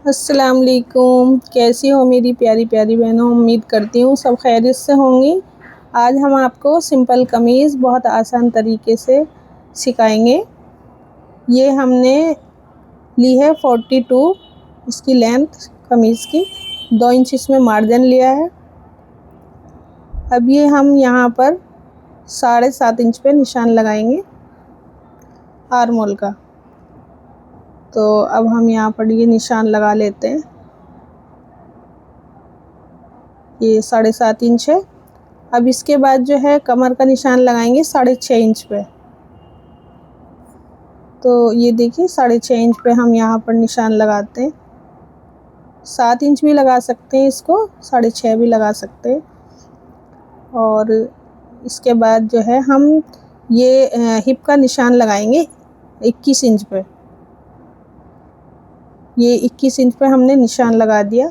अस्सलाम वालेकुम। कैसी हो मेरी प्यारी प्यारी बहनों। उम्मीद करती हूँ सब खैरियत से होंगी। आज हम आपको सिंपल कमीज़ बहुत आसान तरीके से सिखाएंगे। ये हमने ली है 42 इसकी लेंथ कमीज़ की, 2 इंच इसमें मार्जिन लिया है। अब ये हम यहाँ पर 7.5 इंच पे निशान लगाएंगे आर्म होल का। तो अब हम यहाँ पर ये निशान लगा लेते हैं। ये 7.5 इंच है। अब इसके बाद जो है कमर का निशान लगाएंगे 6.5 इंच पे। तो ये देखिए 6.5 इंच पे हम यहाँ पर निशान लगाते हैं। 7 इंच भी लगा सकते हैं इसको, 6.5 भी लगा सकते हैं। और इसके बाद जो है हम ये हिप का निशान लगाएंगे 21 इंच पे। ये 21 इंच पे हमने निशान लगा दिया।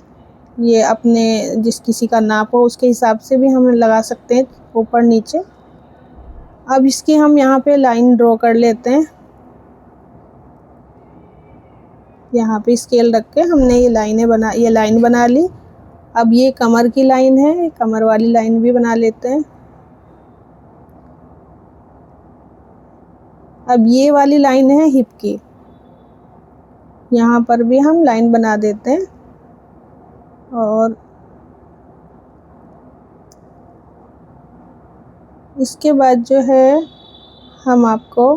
ये अपने जिस किसी का नाप हो उसके हिसाब से भी हम लगा सकते हैं, ऊपर नीचे। अब इसकी हम यहाँ पे लाइन ड्रॉ कर लेते हैं। यहाँ पे स्केल रख के हमने ये लाइन बना ली। अब ये कमर की लाइन है, कमर वाली लाइन भी बना लेते हैं। अब ये वाली लाइन है हिप की, यहाँ पर भी हम लाइन बना देते हैं। और इसके बाद जो है हम आपको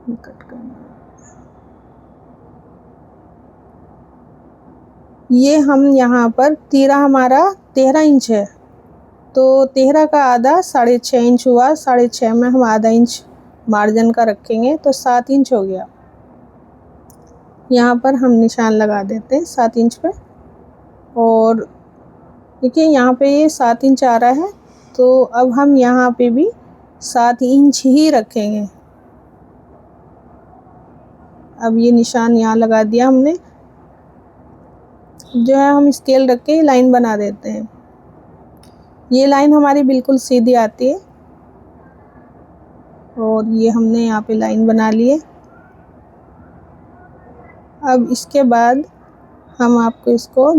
कट करना, ये हम यहाँ पर तीरा हमारा 13 इंच है, तो 13 का आधा 6.5 इंच हुआ। 6.5 में हम आधा इंच मार्जिन का रखेंगे तो 7 इंच हो गया। यहाँ पर हम निशान लगा देते हैं 7 इंच पे। और देखिए यहाँ पे ये 7 इंच आ रहा है, तो अब हम यहाँ पे भी 7 इंच ही रखेंगे। अब ये निशान यहाँ लगा दिया हमने। जो है हम स्केल रख के लाइन बना देते हैं। ये लाइन हमारी बिल्कुल सीधी आती है। और ये हमने यहाँ पे लाइन बना ली है। अब इसके बाद हम आपको इसको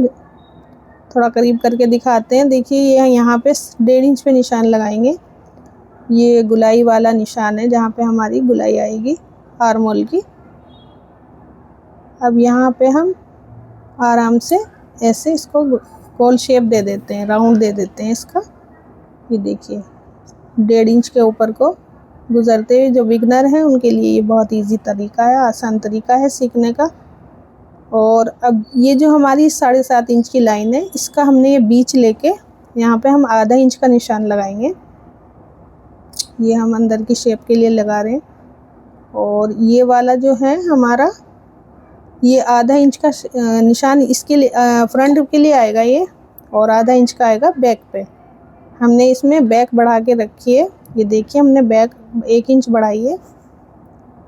थोड़ा करीब करके दिखाते हैं। देखिए ये यहाँ पे 1.5 इंच पे निशान लगाएंगे। ये गुलाई वाला निशान है जहाँ पे हमारी गुलाई आएगी आर्म होल की। अब यहाँ पे हम आराम से ऐसे इसको गोल शेप दे देते हैं, राउंड दे देते हैं इसका। ये देखिए 1.5 इंच के ऊपर को गुजरते हुए जो बिगनर हैं उनके लिए ये बहुत इजी तरीका है, आसान तरीका है सीखने का। और अब ये जो हमारी 7.5 इंच की लाइन है, इसका हमने ये बीच लेके यहाँ पे हम आधा इंच का निशान लगाएंगे। ये हम अंदर की शेप के लिए लगा रहे हैं। और ये वाला जो है हमारा, ये आधा इंच का निशान इसके लिए फ्रंट के लिए आएगा ये, और आधा इंच का आएगा बैक पे। हमने इसमें बैक बढ़ा के रखी है। ये देखिए हमने बैक 1 इंच बढ़ाई है,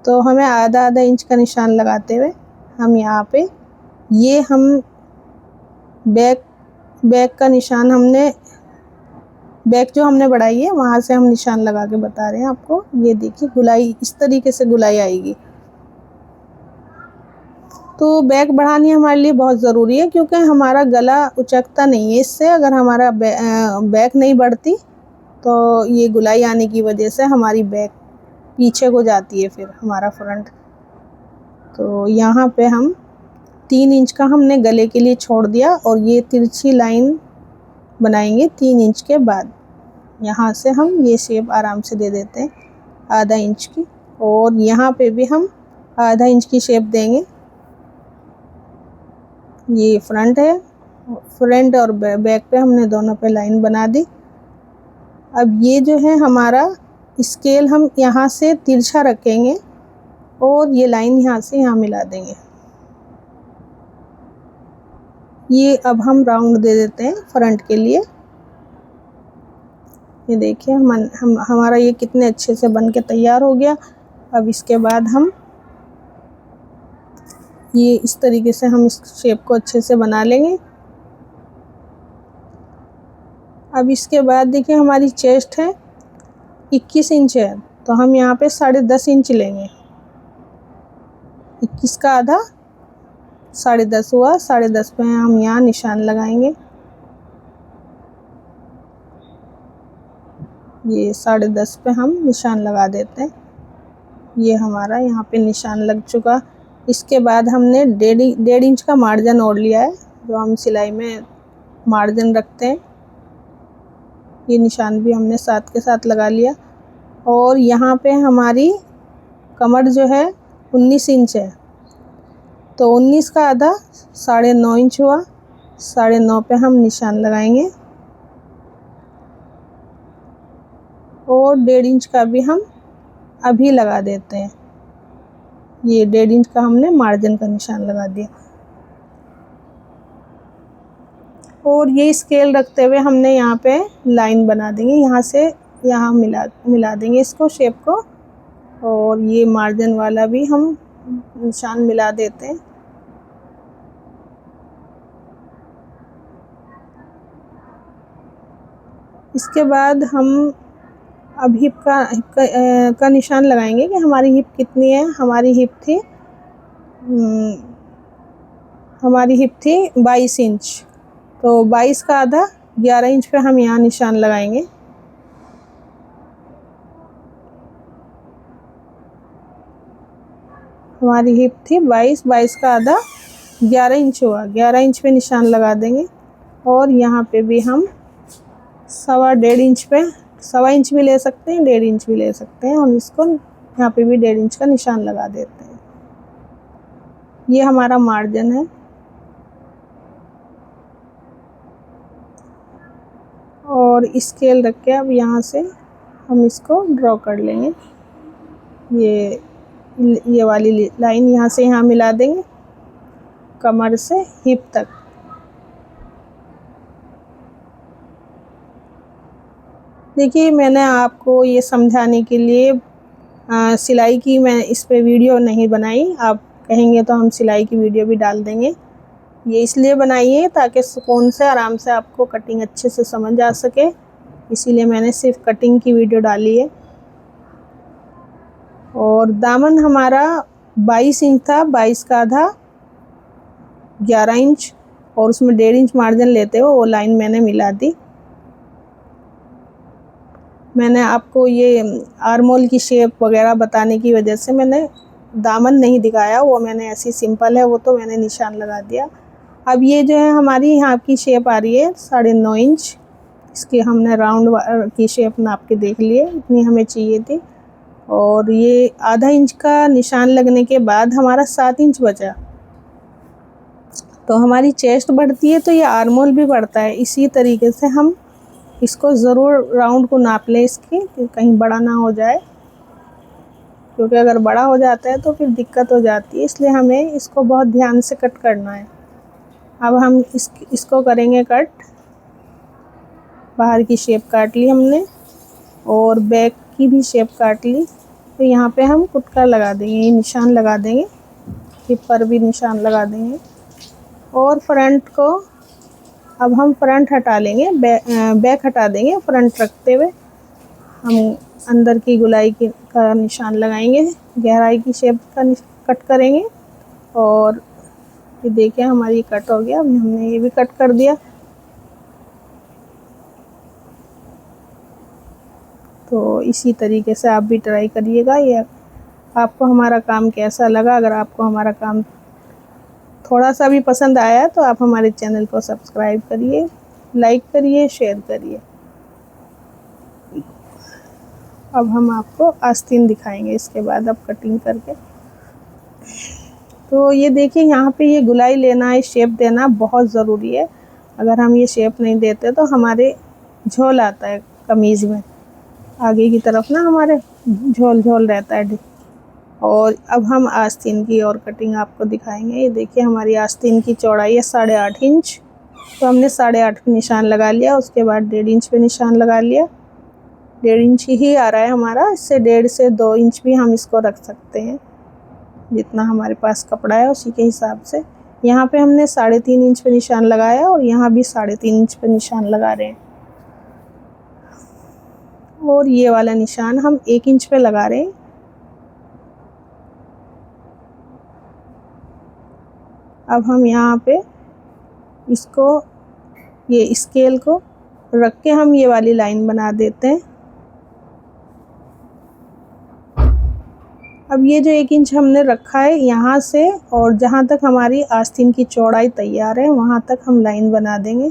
तो हमें आधा इंच का निशान लगाते हुए हम यहाँ पे ये हम बैक का निशान हमने, बैक जो हमने बढ़ाई है वहाँ से हम निशान लगा के बता रहे हैं आपको। ये देखिए गुलाई, इस तरीके से गुलाई आएगी। तो बैक बढ़ानी हमारे लिए बहुत ज़रूरी है, क्योंकि हमारा गला उचकता नहीं है इससे। अगर हमारा बैक नहीं बढ़ती तो ये गुलाई आने की वजह से हमारी बैक पीछे को जाती है, फिर हमारा फ्रंट। तो यहाँ पे हम 3 इंच का हमने गले के लिए छोड़ दिया, और ये तिरछी लाइन बनाएंगे 3 इंच के बाद। यहाँ से हम ये शेप आराम से दे देते हैं आधा इंच की। और यहाँ पे भी हम आधा इंच की शेप देंगे। ये फ्रंट है, फ्रंट और बैक पे हमने दोनों पे लाइन बना दी। अब ये जो है हमारा स्केल हम यहाँ से तिरछा रखेंगे और ये लाइन यहाँ से यहाँ मिला देंगे। ये अब हम राउंड दे देते हैं फ्रंट के लिए। ये देखिए हमारा ये कितने अच्छे से बन के तैयार हो गया। अब इसके बाद हम ये इस तरीके से हम इस शेप को अच्छे से बना लेंगे। अब इसके बाद देखिए हमारी चेस्ट है 21 इंच है, तो हम यहाँ पे 10.5 इंच लेंगे। 21 का आधा 10.5 हुआ, 10.5 पे हम यहाँ निशान लगाएंगे। ये 10.5 पे हम निशान लगा देते हैं। ये हमारा यहाँ पे निशान लग चुका। इसके बाद हमने 1.5 इंच का मार्जिन ओढ़ लिया है, जो हम सिलाई में मार्जिन रखते हैं। ये निशान भी हमने साथ के साथ लगा लिया। और यहाँ पे हमारी कमर जो है 19 इंच है, तो 19 का आधा 9.5 इंच हुआ, 9.5 पे हम निशान लगाएंगे। और 1.5 इंच का भी हम अभी लगा देते हैं। ये 1.5 इंच का हमने मार्जिन का निशान लगा दिया। और ये स्केल रखते हुए हमने यहाँ पे लाइन बना देंगे, यहाँ से यहाँ मिला देंगे इसको, शेप को। और ये मार्जिन वाला भी हम निशान मिला देते हैं। इसके बाद हम अब हिप का निशान लगाएंगे कि हमारी हिप कितनी है। हमारी हिप थी 22 इंच, तो 22 का आधा 11 इंच पे हम यहाँ निशान लगाएंगे। हमारी हिप थी 22 का आधा 11 इंच हुआ, 11 इंच पे निशान लगा देंगे। और यहाँ पे भी हम 1.5 इंच पे, 1.25 इंच भी ले सकते हैं, 1.5 इंच भी ले सकते हैं। हम इसको यहाँ पे भी 1.5 इंच का निशान लगा देते हैं। ये हमारा मार्जिन है। और स्केल रख के अब यहाँ से हम इसको ड्रॉ कर लेंगे। ये वाली लाइन यहाँ से यहाँ मिला देंगे, कमर से हिप तक। देखिए, मैंने आपको ये समझाने के लिए सिलाई की मैं इस पे वीडियो नहीं बनाई। आप कहेंगे तो हम सिलाई की वीडियो भी डाल देंगे। ये इसलिए बनाई है ताकि सुकून से आराम से आपको कटिंग अच्छे से समझ आ सके, इसीलिए मैंने सिर्फ कटिंग की वीडियो डाली है। और दामन हमारा 22 इंच था, 22 का आधा 11 इंच, और उसमें 1.5 इंच मार्जिन लेते हो, वो लाइन मैंने मिला दी। मैंने आपको ये आर्मोल की शेप वगैरह बताने की वजह से मैंने दामन नहीं दिखाया, वो मैंने ऐसी सिंपल है, वो तो मैंने निशान लगा दिया। अब ये जो है हमारी यहाँ की शेप आ रही है 9.5 इंच। इसकी हमने राउंड की शेप नाप के देख लिए, इतनी हमें चाहिए थी। और ये आधा इंच का निशान लगने के बाद हमारा 7 इंच बचा। तो हमारी चेस्ट बढ़ती है तो ये आर्मोल भी बढ़ता है। इसी तरीके से हम इसको ज़रूर राउंड को नाप लें इसकी, कि कहीं बड़ा ना हो जाए, क्योंकि अगर बड़ा हो जाता है तो फिर दिक्कत हो जाती है। इसलिए हमें इसको बहुत ध्यान से कट करना है। अब हम इसको करेंगे कट। बाहर की शेप काट ली हमने और बैक की भी शेप काट ली। तो यहाँ पे हम कुटका लगा देंगे, ये निशान लगा देंगे, हिप पर भी निशान लगा देंगे। और फ्रंट को अब हम फ्रंट हटा लेंगे, बैक हटा देंगे। फ्रंट रखते हुए हम अंदर की गुलाई का निशान लगाएंगे, गहराई की शेप का कट करेंगे। और ये देखिए हमारी कट हो गया। हमने ये भी कट कर दिया। तो इसी तरीके से आप भी ट्राई करिएगा। ये आपको हमारा काम कैसा लगा? अगर आपको हमारा काम थोड़ा सा भी पसंद आया तो आप हमारे चैनल को सब्सक्राइब करिए, लाइक करिए, शेयर करिए। अब हम आपको आस्तीन दिखाएंगे इसके बाद अब कटिंग करके। तो ये देखिए यहाँ पे ये गुलाई लेना है, शेप देना बहुत ज़रूरी है। अगर हम ये शेप नहीं देते तो हमारे झोल आता है कमीज़ में, आगे की तरफ ना हमारे झोल झोल रहता है। और अब हम आस्तीन की और कटिंग आपको दिखाएंगे। ये देखिए हमारी आस्तीन की चौड़ाई है 8.5 इंच। तो हमने 8.5 पे निशान लगा लिया, उसके बाद 1.5 इंच पे निशान लगा लिया। 1.5 इंच ही आ रहा है हमारा, इससे 1.5 से 2 इंच भी हम इसको रख सकते हैं, जितना हमारे पास कपड़ा है उसी के हिसाब से। यहाँ पे हमने 3.5 इंच पे निशान लगाया और यहाँ भी 3.5 इंच पे निशान लगा रहे हैं। और ये वाला निशान हम 1 इंच पे लगा रहे हैं। अब हम यहाँ पे इसको, ये स्केल को रख के हम ये वाली लाइन बना देते हैं। अब ये जो 1 इंच हमने रखा है यहाँ से और जहाँ तक हमारी आस्तीन की चौड़ाई तैयार है वहाँ तक हम लाइन बना देंगे।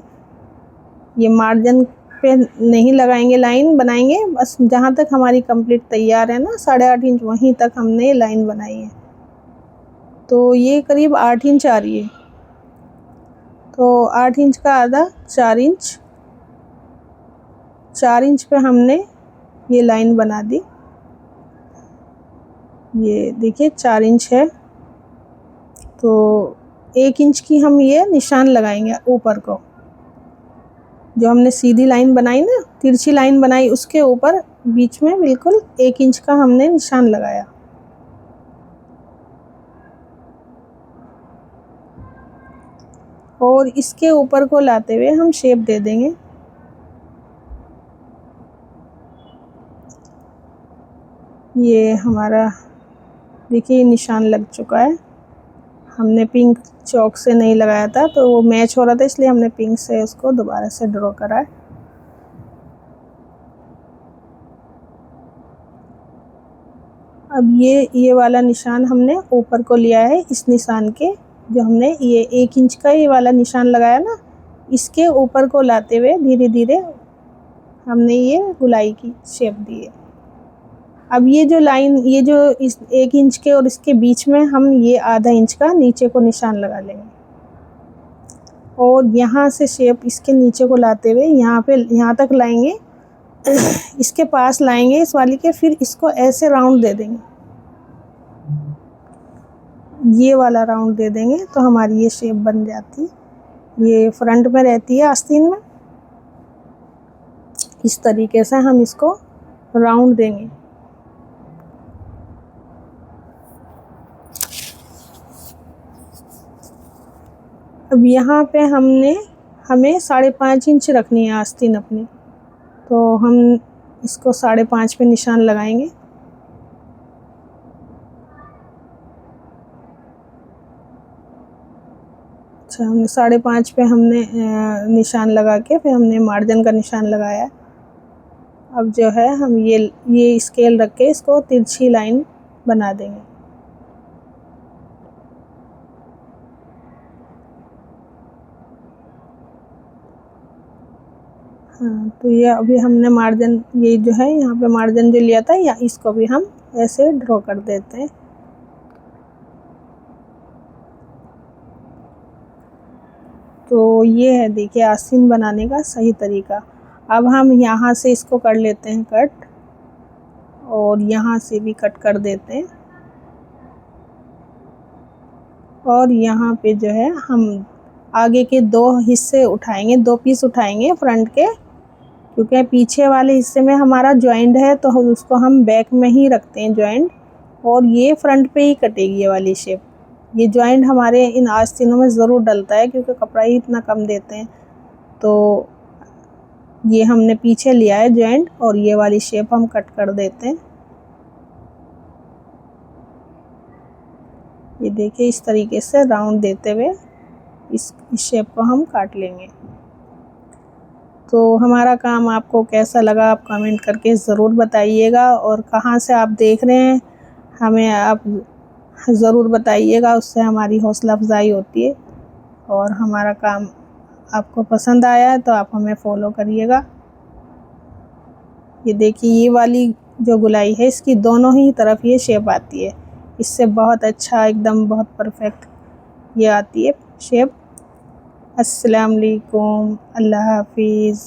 ये मार्जिन पे नहीं लगाएंगे, लाइन बनाएंगे बस जहाँ तक हमारी कंप्लीट तैयार है ना 8.5 इंच, वहीं तक हमने लाइन बनाई है। तो ये करीब 8 इंच आ रही है, तो 8 इंच का आधा 4 इंच, 4 इंच पे हमने ये लाइन बना दी। ये देखिए 4 इंच है, तो 1 इंच की हम ये निशान लगाएंगे ऊपर को। जो हमने सीधी लाइन बनाई ना, तिरछी लाइन बनाई, उसके ऊपर बीच में बिल्कुल 1 इंच का हमने निशान लगाया। और इसके ऊपर को लाते हुए हम शेप दे देंगे। ये हमारा देखिए निशान लग चुका है। हमने पिंक चौक से नहीं लगाया था तो वो मैच हो रहा था, इसलिए हमने पिंक से उसको दोबारा से ड्रॉ करा है। अब ये वाला निशान हमने ऊपर को लिया है। इस निशान के जो हमने ये 1 इंच का ये वाला निशान लगाया ना, इसके ऊपर को लाते हुए धीरे धीरे हमने ये गुलाई की शेप दी है। अब ये जो लाइन, ये जो इस 1 इंच के और इसके बीच में हम ये आधा इंच का नीचे को निशान लगा लेंगे और यहाँ से शेप इसके नीचे को लाते हुए यहाँ तक लाएंगे, इसके पास लाएंगे इस वाली के, फिर इसको ऐसे राउंड दे देंगे, ये वाला राउंड दे देंगे तो हमारी ये शेप बन जाती है। ये फ्रंट में रहती है आस्तीन में। इस तरीके से हम इसको राउंड देंगे। अब यहाँ पे हमें 5.5 इंच रखनी है आस्तीन अपनी, तो हम इसको 5.5 पे निशान लगाएंगे। अच्छा, हमने 5.5 पे हमने निशान लगा के फिर हमने मार्जिन का निशान लगाया। अब जो है हम ये स्केल रख के इसको तिरछी लाइन बना देंगे। हाँ, तो ये अभी हमने मार्जिन, ये जो है यहाँ पे मार्जिन जो लिया था, या इसको भी हम ऐसे ड्रॉ कर देते हैं। तो ये है देखिए आस्तीन बनाने का सही तरीका। अब हम यहाँ से इसको कर लेते हैं कट और यहाँ से भी कट कर देते हैं। और यहाँ पे जो है हम आगे के 2 हिस्से उठाएंगे, 2 पीस उठाएंगे फ्रंट के, क्योंकि पीछे वाले हिस्से में हमारा जॉइंट है तो उसको हम बैक में ही रखते हैं जॉइंट, और ये फ्रंट पे ही कटेगी ये वाली शेप। ये जॉइंट हमारे इन आस्तीनों में ज़रूर डलता है क्योंकि कपड़ा ही इतना कम देते हैं। तो ये हमने पीछे लिया है जॉइंट और ये वाली शेप हम कट कर देते हैं। ये देखिए इस तरीके से राउंड देते हुए इस शेप को हम काट लेंगे। तो हमारा काम आपको कैसा लगा आप कमेंट करके ज़रूर बताइएगा, और कहाँ से आप देख रहे हैं हमें आप ज़रूर बताइएगा, उससे हमारी हौसला अफजाई होती है। और हमारा काम आपको पसंद आया है तो आप हमें फॉलो करिएगा। ये देखिए ये वाली जो गुलाई है इसकी दोनों ही तरफ ये शेप आती है, इससे बहुत अच्छा एकदम बहुत परफेक्ट ये आती है शेप। अस्सलाम वालेकुम, अल्लाह हाफिज़।